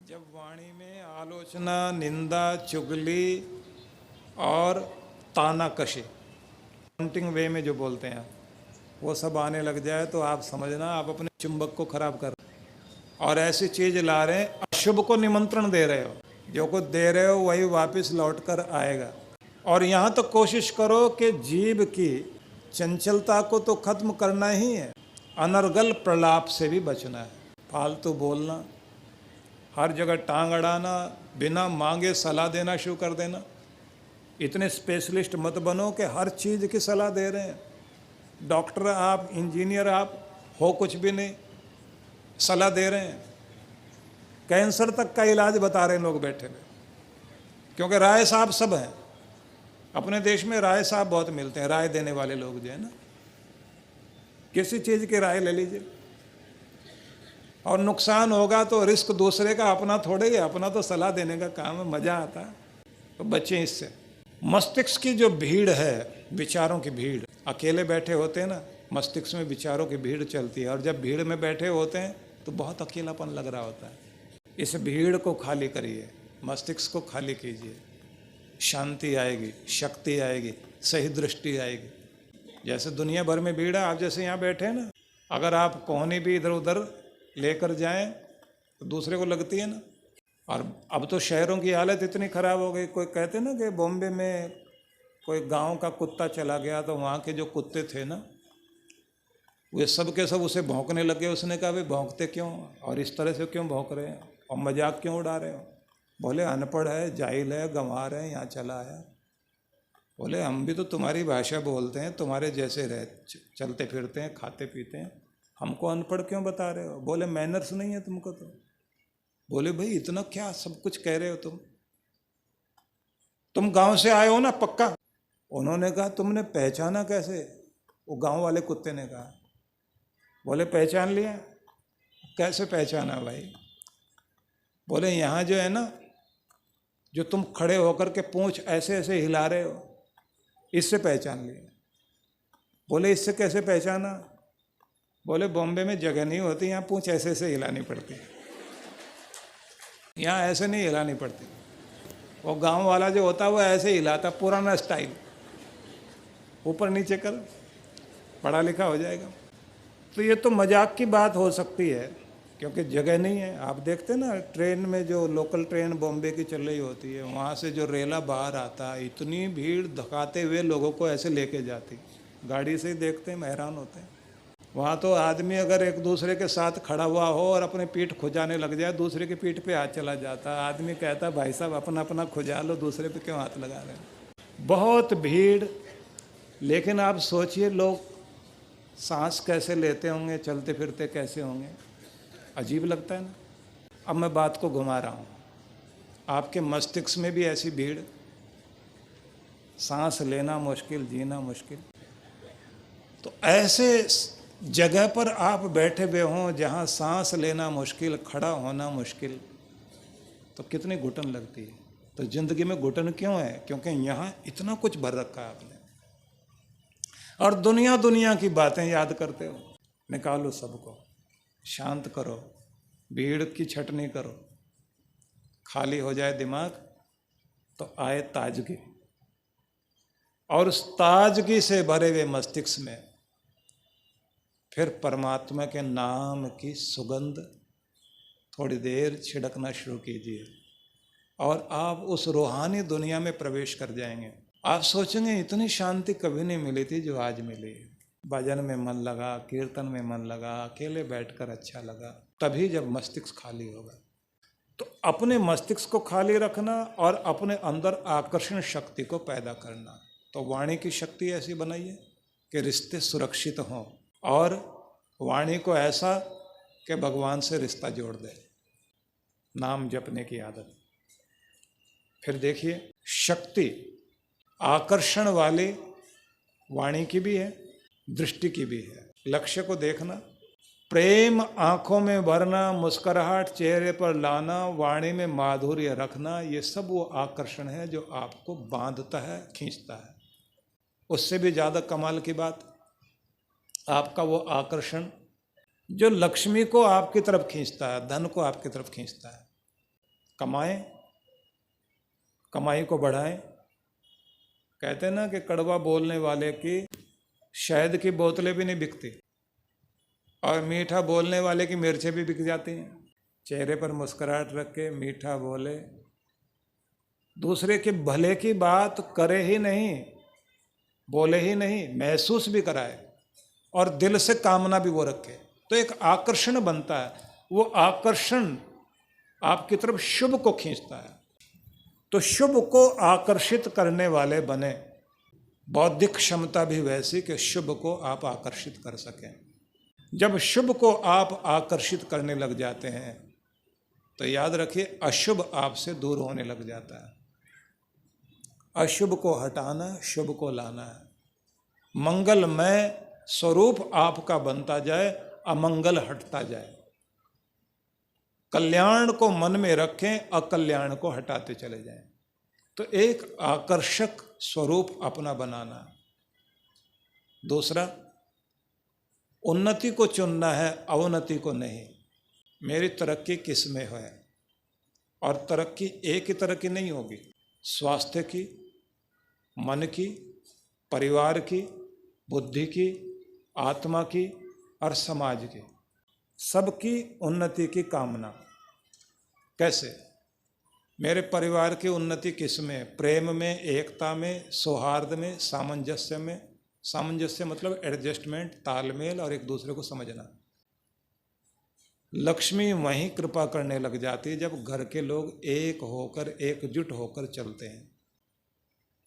जब वाणी में आलोचना, निंदा, चुगली और तानाकशी, काउंटिंग वे में जो बोलते हैं वो सब आने लग जाए तो आप समझना आप अपने चुंबक को खराब कर और ऐसी चीज ला रहे हैं, अशुभ को निमंत्रण दे रहे हो। जो कुछ दे रहे हो वही वापस लौट कर आएगा। और यहाँ तो कोशिश करो कि जीभ की चंचलता को तो खत्म करना ही है, अनर्गल प्रलाप से भी बचना है। फालतू बोलना, हर जगह टांग अड़ाना, बिना मांगे सलाह देना शुरू कर देना। इतने स्पेशलिस्ट मत बनो कि हर चीज़ की सलाह दे रहे हैं। डॉक्टर आप, इंजीनियर आप हो कुछ भी नहीं, सलाह दे रहे हैं। कैंसर तक का इलाज बता रहे हैं लोग बैठे हुए, क्योंकि राय साहब सब हैं। अपने देश में राय साहब बहुत मिलते हैं, राय देने वाले लोग जो है ना, किसी चीज़ की राय ले लीजिए और नुकसान होगा तो रिस्क दूसरे का, अपना थोड़े ही। अपना तो सलाह देने का काम है, मज़ा आता है। तो बचें इससे। मस्तिष्क की जो भीड़ है, विचारों की भीड़, अकेले बैठे होते हैं ना, मस्तिष्क में विचारों की भीड़ चलती है, और जब भीड़ में बैठे होते हैं तो बहुत अकेलापन लग रहा होता है। इस भीड़ को खाली करिए, मस्तिष्क को खाली कीजिए, शांति आएगी, शक्ति आएगी, सही दृष्टि आएगी। जैसे दुनिया भर में भीड़ है, आप जैसे यहाँ बैठे हैं ना, अगर आप कोहनी भी इधर उधर लेकर जाएं तो दूसरे को लगती है ना। और अब तो शहरों की हालत इतनी ख़राब हो गई, कोई कहते ना कि बॉम्बे में कोई गांव का कुत्ता चला गया तो वहाँ के जो कुत्ते थे ना, वे सब के सब उसे भौंकने लगे। उसने कहा भाई भौंकते क्यों और इस तरह से क्यों भौंक रहे हैं और मजाक क्यों उड़ा रहे हो? बोले अनपढ़ है, जाहिल है, गंवार है, यहाँ चला आया। बोले हम भी तो तुम्हारी भाषा बोलते हैं, तुम्हारे जैसे रह चलते फिरते हैं, खाते पीते हैं, हमको अनपढ़ क्यों बता रहे हो? बोले मैनर्स नहीं है तुमको तो। बोले भाई इतना क्या सब कुछ कह रहे हो तुम गांव से आए हो ना पक्का? उन्होंने कहा तुमने पहचाना कैसे? वो गांव वाले कुत्ते ने कहा। बोले पहचान लिया। कैसे पहचाना भाई? बोले यहाँ जो है ना, जो तुम खड़े होकर के पूंछ ऐसे ऐसे हिला रहे हो, इससे पहचान लिया। बोले इससे कैसे पहचाना? बोले बॉम्बे में जगह नहीं होती, यहाँ पूंछ ऐसे ऐसे हिलानी पड़ती है, यहाँ ऐसे नहीं हिलानी पड़ती। वो गांव वाला जो होता है वो ऐसे हिलाता, पुराना स्टाइल, ऊपर नीचे कर, पढ़ा लिखा हो जाएगा। तो ये तो मजाक की बात हो सकती है क्योंकि जगह नहीं है। आप देखते ना ट्रेन में, जो लोकल ट्रेन बॉम्बे की चल रही होती है, वहाँ से जो रेला बाहर आता है, इतनी भीड़ धकाते हुए लोगों को ऐसे लेके जाती, गाड़ी से ही देखते हैं, हैरान होते हैं। वहाँ तो आदमी अगर एक दूसरे के साथ खड़ा हुआ हो और अपने पीठ खुजाने लग जाए, दूसरे की पीठ पे हाथ चला जाता। आदमी कहता भाई साहब अपना अपना खुजा लो, दूसरे पे क्यों हाथ लगा रहे हैं? बहुत भीड़। लेकिन आप सोचिए लोग सांस कैसे लेते होंगे, चलते फिरते कैसे होंगे, अजीब लगता है ना। अब मैं बात को घुमा रहा हूँ, आपके मस्तिष्क में भी ऐसी भीड़, सांस लेना मुश्किल, जीना मुश्किल। तो ऐसे जगह पर आप बैठे हुए हों जहाँ सांस लेना मुश्किल, खड़ा होना मुश्किल, तो कितनी घुटन लगती है। तो जिंदगी में घुटन क्यों है? क्योंकि यहाँ इतना कुछ भर रखा है आपने, और दुनिया दुनिया की बातें याद करते हो। निकालो सबको, शांत करो, भीड़ की छटनी करो, खाली हो जाए दिमाग तो आए ताजगी। और उस ताजगी से भरे हुए मस्तिष्क में फिर परमात्मा के नाम की सुगंध थोड़ी देर छिड़कना शुरू कीजिए और आप उस रूहानी दुनिया में प्रवेश कर जाएंगे। आप सोचेंगे इतनी शांति कभी नहीं मिली थी जो आज मिली। भजन में मन लगा, कीर्तन में मन लगा, अकेले बैठकर अच्छा लगा, तभी जब मस्तिष्क खाली होगा। तो अपने मस्तिष्क को खाली रखना और अपने अंदर आकर्षण शक्ति को पैदा करना। तो वाणी की शक्ति ऐसी बनाइए कि रिश्ते सुरक्षित हों, और वाणी को ऐसा कि भगवान से रिश्ता जोड़ दे, नाम जपने की आदत। फिर देखिए शक्ति आकर्षण वाली वाणी की भी है, दृष्टि की भी है। लक्ष्य को देखना, प्रेम आंखों में भरना, मुस्कुराहट चेहरे पर लाना, वाणी में माधुर्य रखना, ये सब वो आकर्षण है जो आपको बांधता है, खींचता है। उससे भी ज़्यादा कमाल की बात, आपका वो आकर्षण जो लक्ष्मी को आपकी तरफ खींचता है, धन को आपकी तरफ खींचता है, कमाएं, कमाई को बढ़ाएं। कहते हैं ना कि कड़वा बोलने वाले की शहद की बोतलें भी नहीं बिकती और मीठा बोलने वाले की मिर्चें भी बिक जाती हैं। चेहरे पर मुस्कुराहट रख के मीठा बोले, दूसरे के भले की बात करे ही नहीं, बोले ही नहीं, महसूस भी कराए और दिल से कामना भी वो रखे, तो एक आकर्षण बनता है। वो आकर्षण आपकी तरफ शुभ को खींचता है। तो शुभ को आकर्षित करने वाले बने। बौद्धिक क्षमता भी वैसी कि शुभ को आप आकर्षित कर सकें। जब शुभ को आप आकर्षित करने लग जाते हैं तो याद रखिए अशुभ आपसे दूर होने लग जाता है। अशुभ को हटाना, शुभ को लाना है। मंगलमय स्वरूप आपका बनता जाए, अमंगल हटता जाए। कल्याण को मन में रखें, अकल्याण को हटाते चले जाएं। तो एक आकर्षक स्वरूप अपना बनाना। दूसरा, उन्नति को चुनना है, अवनति को नहीं। मेरी तरक्की किस में है? और तरक्की एक ही तरह की नहीं होगी। स्वास्थ्य की, मन की, परिवार की, बुद्धि की, आत्मा की और समाज की, सबकी उन्नति की कामना। कैसे? मेरे परिवार की उन्नति किस में? प्रेम में, एकता में, सौहार्द में, सामंजस्य में। सामंजस्य मतलब एडजस्टमेंट, तालमेल और एक दूसरे को समझना। लक्ष्मी वहीं कृपा करने लग जाती है जब घर के लोग एक होकर, एकजुट होकर चलते हैं।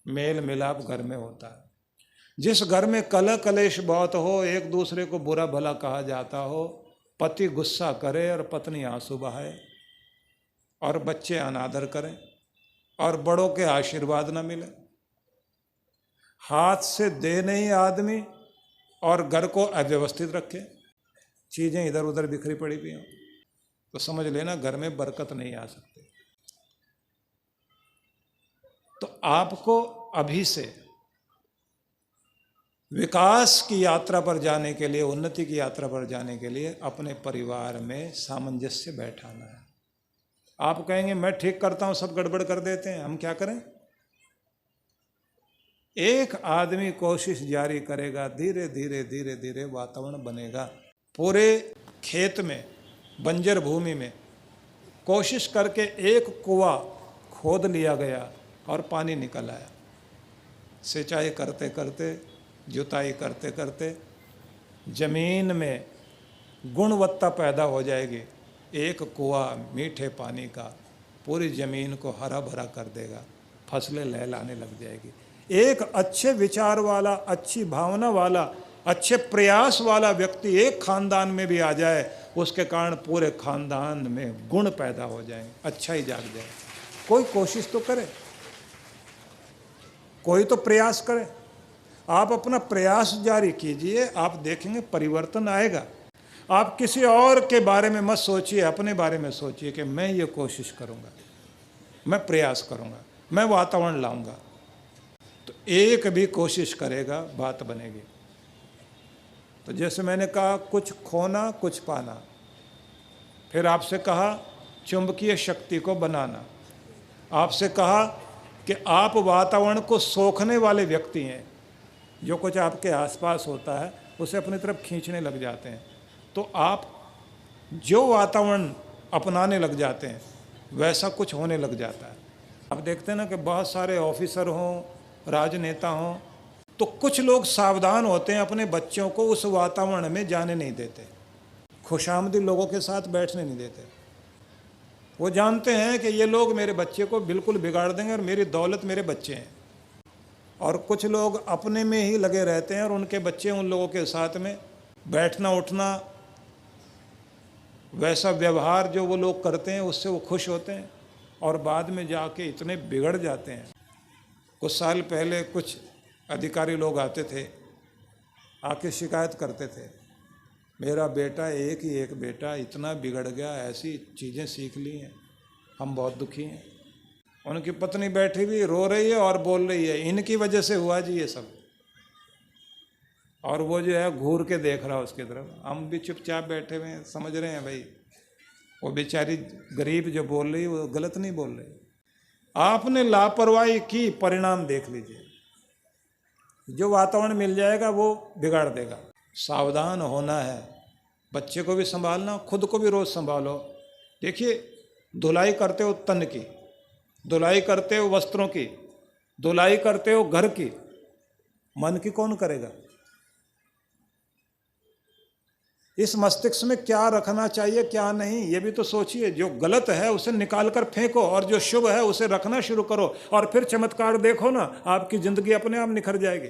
मेल मिलाप घर में होता है। जिस घर में कलह कलेश बहुत हो, एक दूसरे को बुरा भला कहा जाता हो, पति गुस्सा करे और पत्नी आंसू बहाए और बच्चे अनादर करें और बड़ों के आशीर्वाद न मिले, हाथ से दे नहीं आदमी और घर को अव्यवस्थित रखे, चीजें इधर उधर बिखरी पड़ी हुई हों, तो समझ लेना घर में बरकत नहीं आ सकती। तो आपको अभी से विकास की यात्रा पर जाने के लिए, उन्नति की यात्रा पर जाने के लिए अपने परिवार में सामंजस्य बैठाना है। आप कहेंगे मैं ठीक करता हूं, सब गड़बड़ कर देते हैं, हम क्या करें? एक आदमी कोशिश जारी करेगा, धीरे धीरे धीरे धीरे वातावरण बनेगा। पूरे खेत में, बंजर भूमि में कोशिश करके एक कुआं खोद लिया गया और पानी निकल आया। सिंचाई करते करते, जुताई करते करते जमीन में गुणवत्ता पैदा हो जाएगी। एक कुआं मीठे पानी का पूरी जमीन को हरा भरा कर देगा, फसलें लहलाने लग जाएगी। एक अच्छे विचार वाला, अच्छी भावना वाला, अच्छे प्रयास वाला व्यक्ति एक खानदान में भी आ जाए, उसके कारण पूरे खानदान में गुण पैदा हो जाए, अच्छा ही जाग जाए। कोई कोशिश तो करे, कोई तो प्रयास करे। आप अपना प्रयास जारी कीजिए, आप देखेंगे परिवर्तन आएगा। आप किसी और के बारे में मत सोचिए, अपने बारे में सोचिए कि मैं ये कोशिश करूँगा, मैं प्रयास करूँगा, मैं वातावरण लाऊंगा। तो एक भी कोशिश करेगा, बात बनेगी। तो जैसे मैंने कहा, कुछ खोना कुछ पाना। फिर आपसे कहा चुंबकीय शक्ति को बनाना। आपसे कहा कि आप वातावरण को सोखने वाले व्यक्ति हैं। जो कुछ आपके आसपास होता है उसे अपनी तरफ खींचने लग जाते हैं। तो आप जो वातावरण अपनाने लग जाते हैं वैसा कुछ होने लग जाता है। आप देखते हैं ना कि बहुत सारे ऑफिसर हों, राजनेता हों, तो कुछ लोग सावधान होते हैं, अपने बच्चों को उस वातावरण में जाने नहीं देते, खुशामदी लोगों के साथ बैठने नहीं देते। वो जानते हैं कि ये लोग मेरे बच्चे को बिल्कुल बिगाड़ देंगे और मेरी दौलत मेरे बच्चे हैं। और कुछ लोग अपने में ही लगे रहते हैं और उनके बच्चे उन लोगों के साथ में बैठना उठना, वैसा व्यवहार जो वो लोग करते हैं उससे वो खुश होते हैं और बाद में जाके इतने बिगड़ जाते हैं। कुछ साल पहले कुछ अधिकारी लोग आते थे, आके शिकायत करते थे, मेरा बेटा, एक ही एक बेटा इतना बिगड़ गया, ऐसी चीज़ें सीख ली हैं, हम बहुत दुखी हैं। उनकी पत्नी बैठी हुई रो रही है और बोल रही है इनकी वजह से हुआ जी ये सब। और वो जो है घूर के देख रहा है उसकी तरफ। हम भी चुपचाप बैठे हुए हैं, समझ रहे हैं भाई वो बेचारी गरीब जो बोल रही वो गलत नहीं बोल रही। आपने लापरवाही की, परिणाम देख लीजिए। जो वातावरण मिल जाएगा वो बिगाड़ देगा। सावधान होना है, बच्चे को भी संभालना, खुद को भी रोज संभालो। देखिए, धुलाई करते हो तन की, धुलाई करते हो वस्त्रों की, धुलाई करते हो घर की, मन की कौन करेगा? इस मस्तिष्क में क्या रखना चाहिए क्या नहीं, ये भी तो सोचिए। जो गलत है उसे निकाल कर फेंको और जो शुभ है उसे रखना शुरू करो, और फिर चमत्कार देखो ना, आपकी जिंदगी अपने आप निखर जाएगी।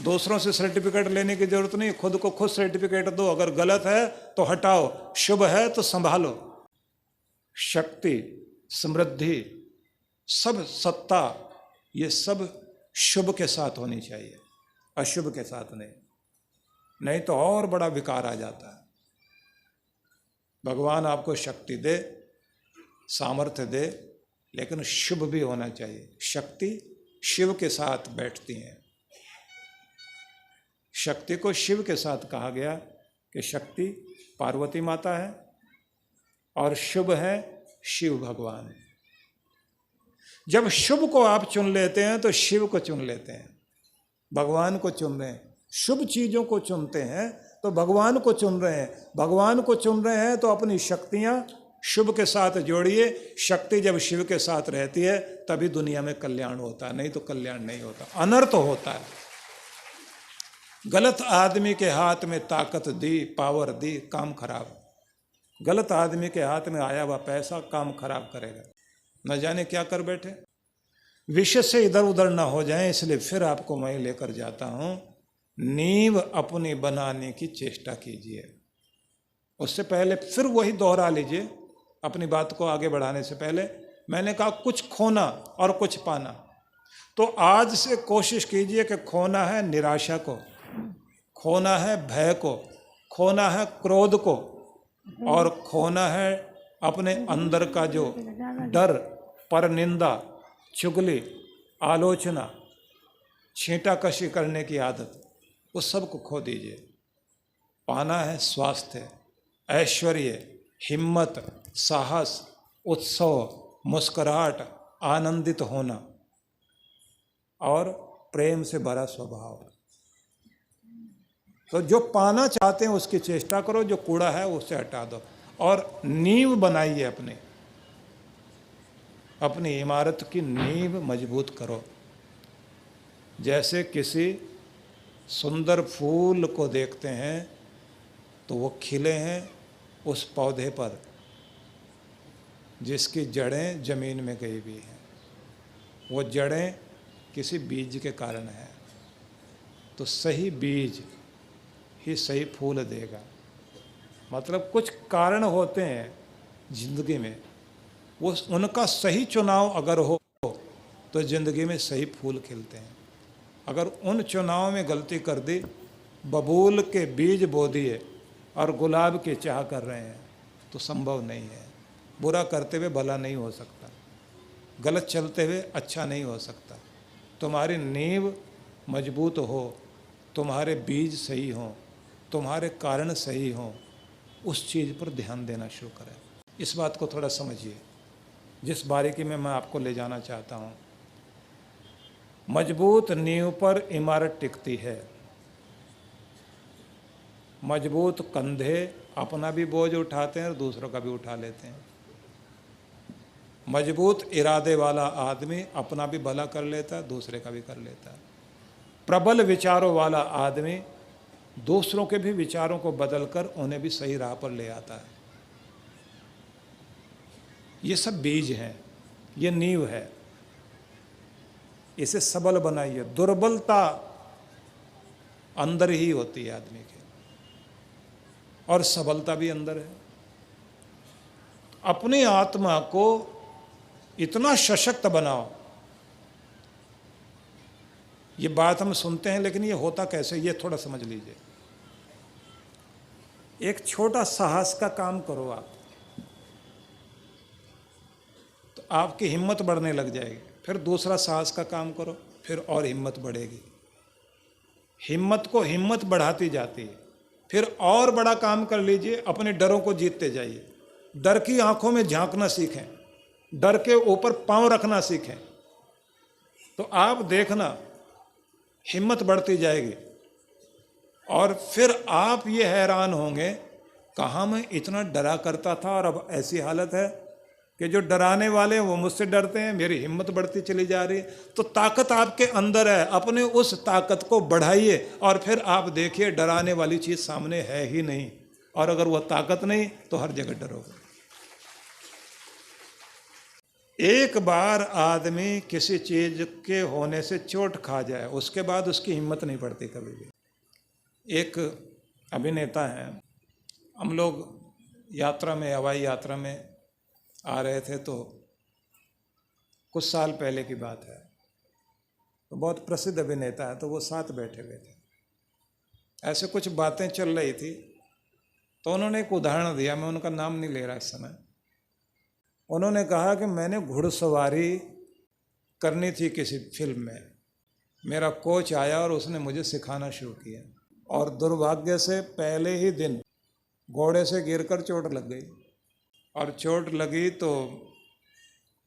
दूसरों से सर्टिफिकेट लेने की जरूरत नहीं, खुद को खुद सर्टिफिकेट दो। अगर गलत है तो हटाओ, शुभ है तो संभालो। शक्ति, समृद्धि, सब सत्ता, ये सब शुभ के साथ होनी चाहिए, अशुभ के साथ नहीं। नहीं तो और बड़ा विकार आ जाता है। भगवान आपको शक्ति दे, सामर्थ्य दे, लेकिन शुभ भी होना चाहिए। शक्ति शिव के साथ बैठती हैं। शक्ति को शिव के साथ कहा गया कि शक्ति पार्वती माता है और शुभ है शिव भगवान। जब शुभ को आप चुन लेते हैं तो शिव को चुन लेते हैं, भगवान को चुन रहे हैं। शुभ चीजों को चुनते हैं तो भगवान को चुन रहे हैं। भगवान को चुन रहे हैं तो अपनी शक्तियां शुभ के साथ जोड़िए। शक्ति जब शिव के साथ रहती है तभी दुनिया में कल्याण होता है, नहीं तो कल्याण नहीं होता, अनर्थ होता है। गलत आदमी के हाथ में ताकत दी, पावर दी, काम खराब। गलत आदमी के हाथ में आया हुआ पैसा काम खराब करेगा, न जाने क्या कर बैठे। विषय से इधर उधर ना हो जाए, इसलिए फिर आपको मैं लेकर जाता हूं। नींव अपनी बनाने की चेष्टा कीजिए। उससे पहले फिर वही दोहरा लीजिए, अपनी बात को आगे बढ़ाने से पहले मैंने कहा कुछ खोना और कुछ पाना। तो आज से कोशिश कीजिए कि खोना है निराशा को, खोना है भय को, खोना है क्रोध को, और खोना है अपने अंदर का जो डर, परनिंदा, चुगली, आलोचना, छींटाकशी करने की आदत, उस सब को खो दीजिए। पाना है स्वास्थ्य, ऐश्वर्य, हिम्मत, साहस, उत्सव, मुस्कुराहट, आनंदित होना और प्रेम से भरा स्वभाव। तो जो पाना चाहते हैं उसकी चेष्टा करो, जो कूड़ा है उससे हटा दो और नींव बनाइए। अपनी इमारत की नींव मजबूत करो। जैसे किसी सुंदर फूल को देखते हैं तो वो खिले हैं उस पौधे पर जिसकी जड़ें जमीन में गई हुई हैं। वो जड़ें किसी बीज के कारण है, तो सही बीज ही सही फूल देगा। मतलब कुछ कारण होते हैं जिंदगी में, वो उनका सही चुनाव अगर हो तो जिंदगी में सही फूल खिलते हैं। अगर उन चुनाव में गलती कर दी, बबूल के बीज बो दिए और गुलाब की चाह कर रहे हैं, तो संभव नहीं है। बुरा करते हुए भला नहीं हो सकता, गलत चलते हुए अच्छा नहीं हो सकता। तुम्हारी नींव मजबूत हो, तुम्हारे बीज सही हों, तुम्हारे कारण सही हों, उस चीज़ पर ध्यान देना शुरू करें। इस बात को थोड़ा समझिए, जिस बारीकी में मैं आपको ले जाना चाहता हूँ। मजबूत नींव पर इमारत टिकती है। मजबूत कंधे अपना भी बोझ उठाते हैं और दूसरों का भी उठा लेते हैं। मजबूत इरादे वाला आदमी अपना भी भला कर लेता है, दूसरे का भी कर लेता है। प्रबल विचारों वाला आदमी दूसरों के भी विचारों को बदलकर उन्हें भी सही राह पर ले आता है। ये सब बीज हैं, ये नींव है। इसे सबल बनाइए। दुर्बलता अंदर ही होती है आदमी के, और सबलता भी अंदर है। अपनी आत्मा को इतना सशक्त बनाओ। ये बात हम सुनते हैं, लेकिन ये होता कैसे, ये थोड़ा समझ लीजिए। एक छोटा साहस का काम करो आप, तो आपकी हिम्मत बढ़ने लग जाएगी। फिर दूसरा साहस का काम करो, फिर और हिम्मत बढ़ेगी। हिम्मत को हिम्मत बढ़ाती जाती है। फिर और बड़ा काम कर लीजिए, अपने डरों को जीतते जाइए। डर की आंखों में झांकना सीखें, डर के ऊपर पांव रखना सीखें, तो आप देखना हिम्मत बढ़ती जाएगी। और फिर आप ये हैरान होंगे, कहाँ मैं इतना डरा करता था और अब ऐसी हालत है कि जो डराने वाले हैं वो मुझसे डरते हैं, मेरी हिम्मत बढ़ती चली जा रही है। तो ताकत आपके अंदर है, अपने उस ताकत को बढ़ाइए और फिर आप देखिए डराने वाली चीज़ सामने है ही नहीं। और अगर वह ताकत नहीं तो हर जगह डरोगे। एक बार आदमी किसी चीज़ के होने से चोट खा जाए, उसके बाद उसकी हिम्मत नहीं पड़ती कभी भी। एक अभिनेता हैं, हम लोग यात्रा में, हवाई यात्रा में आ रहे थे, तो कुछ साल पहले की बात है। तो बहुत प्रसिद्ध अभिनेता है, तो वो साथ बैठे हुए थे। ऐसे कुछ बातें चल रही थी, तो उन्होंने एक उदाहरण दिया, मैं उनका नाम नहीं ले रहा इस समय। उन्होंने कहा कि मैंने घुड़सवारी करनी थी किसी फिल्म में, मेरा कोच आया और उसने मुझे सिखाना शुरू किया, और दुर्भाग्य से पहले ही दिन घोड़े से गिरकर चोट लग गई। और चोट लगी तो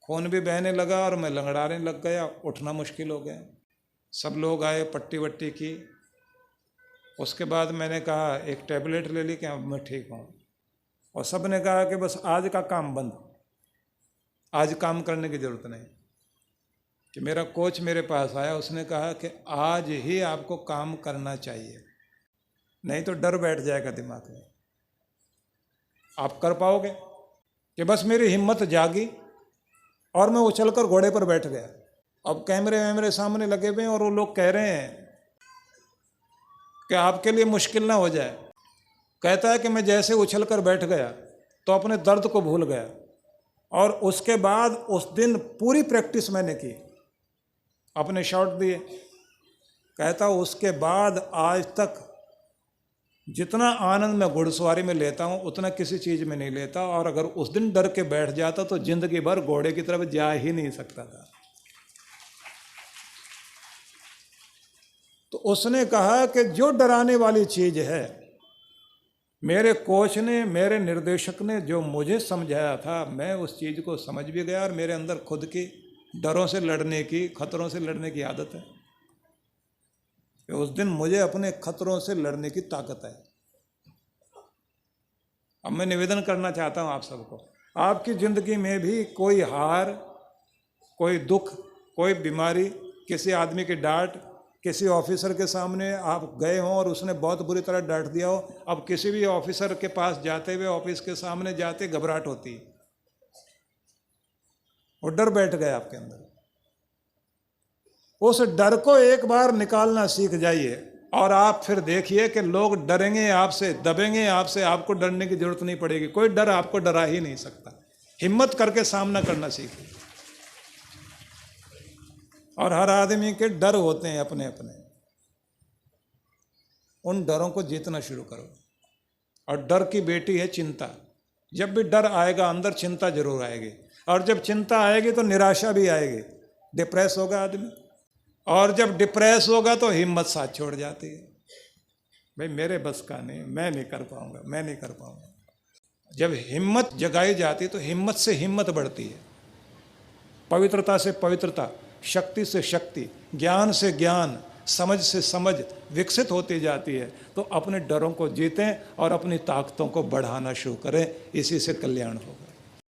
खून भी बहने लगा और मैं लंगड़ाने लग गया, उठना मुश्किल हो गया। सब लोग आए, पट्टी वट्टी की। उसके बाद मैंने कहा, एक टैबलेट ले ली कि अब मैं ठीक हूँ। और सब ने कहा कि बस आज का काम बंद, आज काम करने की ज़रूरत नहीं। कि मेरा कोच मेरे पास आया, उसने कहा कि आज ही आपको काम करना चाहिए, नहीं तो डर बैठ जाएगा दिमाग में, आप कर पाओगे। कि बस मेरी हिम्मत जागी और मैं उछलकर घोड़े पर बैठ गया। अब कैमरे वैमरे सामने लगे हुए हैं और वो लोग कह रहे हैं कि आपके लिए मुश्किल ना हो जाए। कहता है कि मैं जैसे उछलकर बैठ गया तो अपने दर्द को भूल गया, और उसके बाद उस दिन पूरी प्रैक्टिस मैंने की, अपने शॉट दिए। कहता उसके बाद आज तक जितना आनंद मैं घुड़सवारी में लेता हूँ उतना किसी चीज़ में नहीं लेता, और अगर उस दिन डर के बैठ जाता तो जिंदगी भर घोड़े की तरफ जा ही नहीं सकता था। तो उसने कहा कि जो डराने वाली चीज़ है, मेरे कोच ने, मेरे निर्देशक ने जो मुझे समझाया था, मैं उस चीज़ को समझ भी गया, और मेरे अंदर खुद की डरों से लड़ने की, खतरों से लड़ने की आदत है। उस दिन मुझे अपने खतरों से लड़ने की ताकत है। अब मैं निवेदन करना चाहता हूँ आप सबको, आपकी ज़िंदगी में भी कोई हार, कोई दुख, कोई बीमारी, किसी आदमी की डांट, किसी ऑफिसर के सामने आप गए हों और उसने बहुत बुरी तरह डांट दिया हो, अब किसी भी ऑफिसर के पास जाते हुए, ऑफिस के सामने जाते घबराहट होती है, वो डर बैठ गया आपके अंदर। उस डर को एक बार निकालना सीख जाइए, और आप फिर देखिए कि लोग डरेंगे आपसे, दबेंगे आपसे, आपको डरने की जरूरत नहीं पड़ेगी। कोई डर आपको डरा ही नहीं सकता। हिम्मत करके सामना करना सीखिए। और हर आदमी के डर होते हैं अपने अपने, उन डरों को जीतना शुरू करो। और डर की बेटी है चिंता। जब भी डर आएगा अंदर, चिंता जरूर आएगी, और जब चिंता आएगी तो निराशा भी आएगी, डिप्रेस होगा आदमी, और जब डिप्रेस होगा तो हिम्मत साथ छोड़ जाती है। भाई मेरे बस का नहीं, मैं नहीं कर पाऊंगा, मैं नहीं कर पाऊंगा। जब हिम्मत जगाई जाती तो हिम्मत से हिम्मत बढ़ती है, पवित्रता से पवित्रता, शक्ति से शक्ति, ज्ञान से ज्ञान, समझ से समझ विकसित होती जाती है। तो अपने डरों को जीतें और अपनी ताकतों को बढ़ाना शुरू करें। इसी से कल्याण हो।